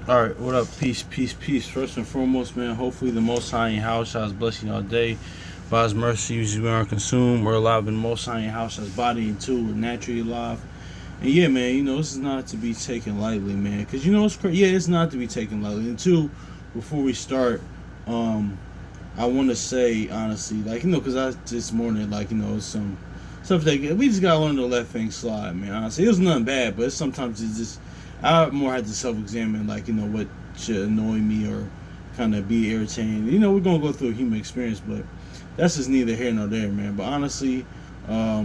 All right, what up? Peace, peace, peace. First and foremost, man, hopefully the Most High in your house shall bless you all day. By His mercy, we aren't consumed. We're alive in the Most High in your house shall body and two. We're naturally alive. And yeah, man, this is not to be taken lightly, man. Because, it's crazy. Yeah, it's not to be taken lightly. And two, before we start, I want to say, honestly, because this morning, some stuff that we just got to learn to let things slide, man. Honestly, it was nothing bad, but sometimes it's just, I more had to self-examine, what should annoy me or kind of be irritating. We're gonna go through a human experience, but that's just neither here nor there, man. But honestly, yeah,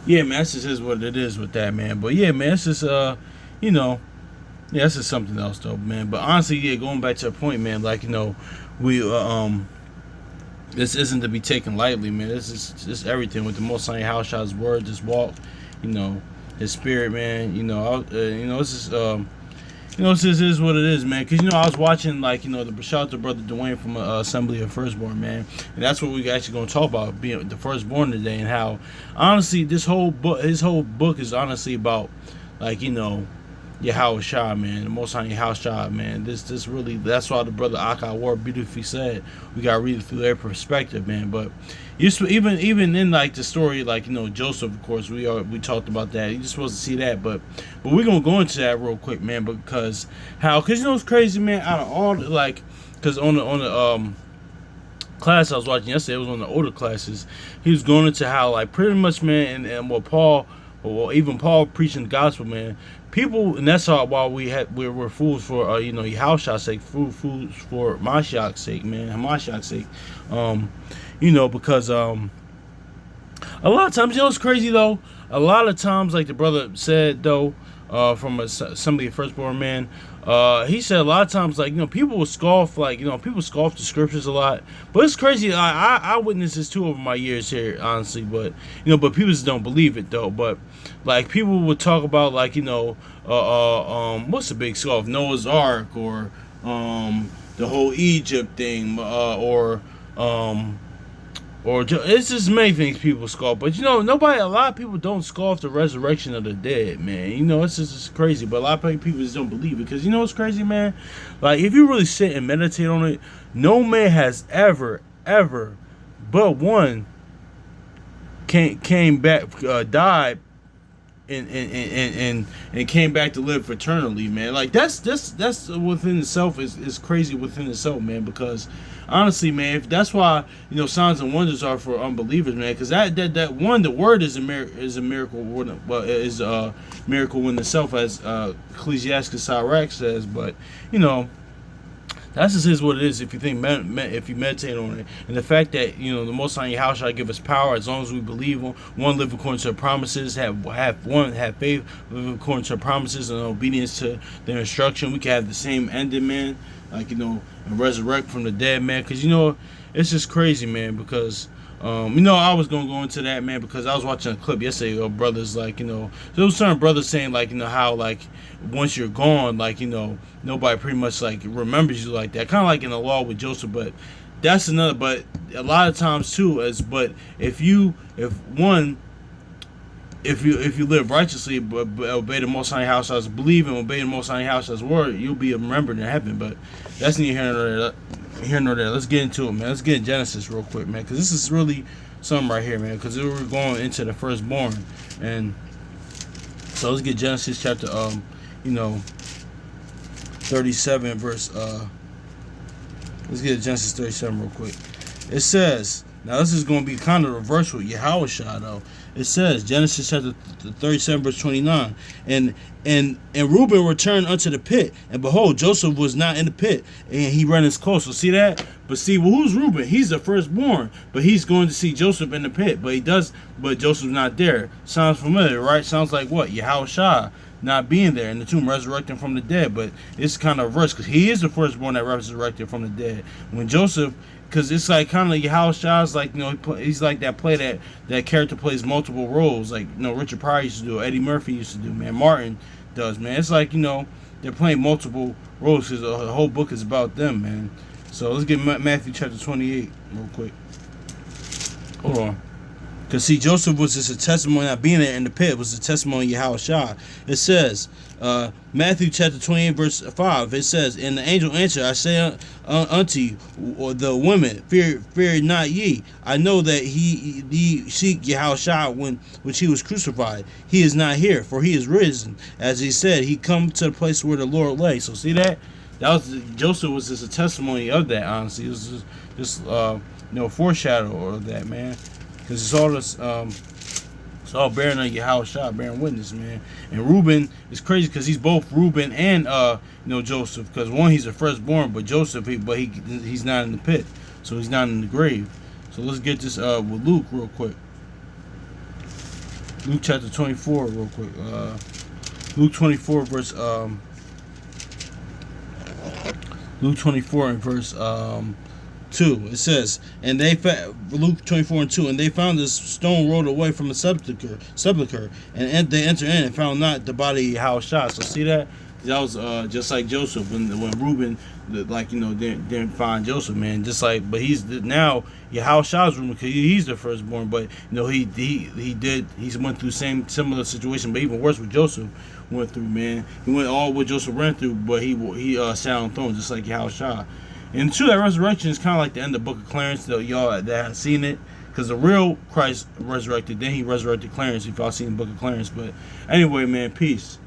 man, that's just is what it is with that, man. But yeah, man, it's just yeah, that's just something else, though, man. But honestly, yeah, going back to the point, man, we this isn't to be taken lightly, man. This is just everything with the Most High House, His word, this walk, you know, His spirit, man. This is this is what it is, man. Because I was watching the shout out to brother Dwayne from Assembly of Firstborn, man, and that's what we actually gonna talk about, being the Firstborn today, and how honestly his whole book is honestly about Yahweh Shah, man, the Most High Yahweh Shah, man. This really, that's why the brother Akai Ward beautifully said we gotta read it through their perspective, man. But even in the story, Joseph, of course, we talked about that. You're supposed to see that, but we're gonna go into that real quick, man, because it's crazy, man. Out of all because on the class I was watching yesterday, it was one of the older classes. He was going into how pretty much, man, and what Paul. Well, even Paul preaching the gospel, man. People, and that's why we're fools for Yahushua's sake, fools for Mashiach's sake, man, Hamashiach's sake. Because a lot of times, it's crazy though. A lot of times, like the brother said though, from somebody Firstborn, man. He said a lot of times, people will scoff, people scoff the scriptures a lot. But it's crazy. I witnessed this too over my years here, honestly. But but people just don't believe it though. But people would talk about what's the big scoff? Noah's Ark, or the whole Egypt thing, or it's just many things people scoff, but a lot of people don't scoff the resurrection of the dead, man. It's just crazy, but a lot of people just don't believe it, because it's crazy, man. If you really sit and meditate on it, no man has ever but one came back, died, and came back to live eternally, man. That's within itself is crazy within itself, man. Because honestly, man, if that's why signs and wonders are for unbelievers, man. Because that one, the word is a miracle, well, is a miracle in itself, as Ecclesiastes Sirach says. But that's just is what it is. If you if you meditate on it, and the fact that the Most High Yahweh shall give us power as long as we believe on one, live according to the promises, have faith, live according to the promises, and obedience to their instruction, we can have the same ending, man. And resurrect from the dead, man. Because it's just crazy, man. Because I was gonna go into that, man, because I was watching a clip yesterday of brothers, there was certain brothers saying how once you're gone, nobody pretty much remembers you like that, kind of in the law with Joseph. But that's another. But a lot of times too, if you live righteously, but obey the Most High House, believe and obey the Most High House's word, you'll be remembered in heaven. But that's neither here nor there. Let's get into it, man. Let's get in Genesis real quick, man, because this is really something right here, man. Because we're going into the firstborn, and so let's get Genesis chapter 37 verse. Let's get Genesis 37 real quick. It says. Now this is going to be kind of reversed with Yahweh Shah, though. It says, Genesis chapter 37 verse 29, and Reuben returned unto the pit, and behold, Joseph was not in the pit, and he ran his course. So see that? But see, well, who's Reuben? He's the firstborn, but he's going to see Joseph in the pit, but Joseph's not there. Sounds familiar, right? Sounds like what? Yahweh Shah not being there in the tomb, resurrecting from the dead. But it's kind of reversed, because he is the firstborn that resurrected from the dead. When Joseph, because it's kind of Yahweh Shah's he's like that play that character plays multiple roles, Richard Pryor used to do, Eddie Murphy used to do, man, Martin does, man. It's they're playing multiple roles, because the whole book is about them, man. So let's get Matthew chapter 28 real quick. Hold on. Because see, Joseph was just a testimony, not being there in the pit was a testimony of Yahushua. It says, Matthew chapter 28, verse 5, it says, and the angel answered, I say unto you, or the women, fear not ye. I know that ye seek Yahushua which he was crucified. He is not here, for he is risen. As he said, he come to the place where the Lord lay. So see that? Joseph was just a testimony of that, honestly. It was just foreshadow of that, man. Because it's all bearing on Yahushua, bearing witness, man. And Reuben is crazy because he's both Reuben and Joseph. Because one, he's a firstborn, but Joseph, he's not in the pit, so he's not in the grave. So let's get this with Luke real quick. Luke chapter 24, real quick. Luke 24 verse Luke 24 and verse 2. It says, and Luke 24 and 2, and they found this stone rolled away from the sepulcher, and they entered in and found not the body of Yahushua. So see that? That was just like Joseph when Reuben, didn't find Joseph, man. Just like, but he's now Yahushua's Reuben because he's the firstborn. But he went through similar situation, but even worse what Joseph went through, man. He went all what Joseph ran through, but he sat on the throne just like Yahushua. And true, that resurrection is kind of like the end of the Book of Clarence, though y'all that haven't seen it, because the real Christ resurrected, then he resurrected Clarence. If y'all seen the Book of Clarence, but anyway, man, peace.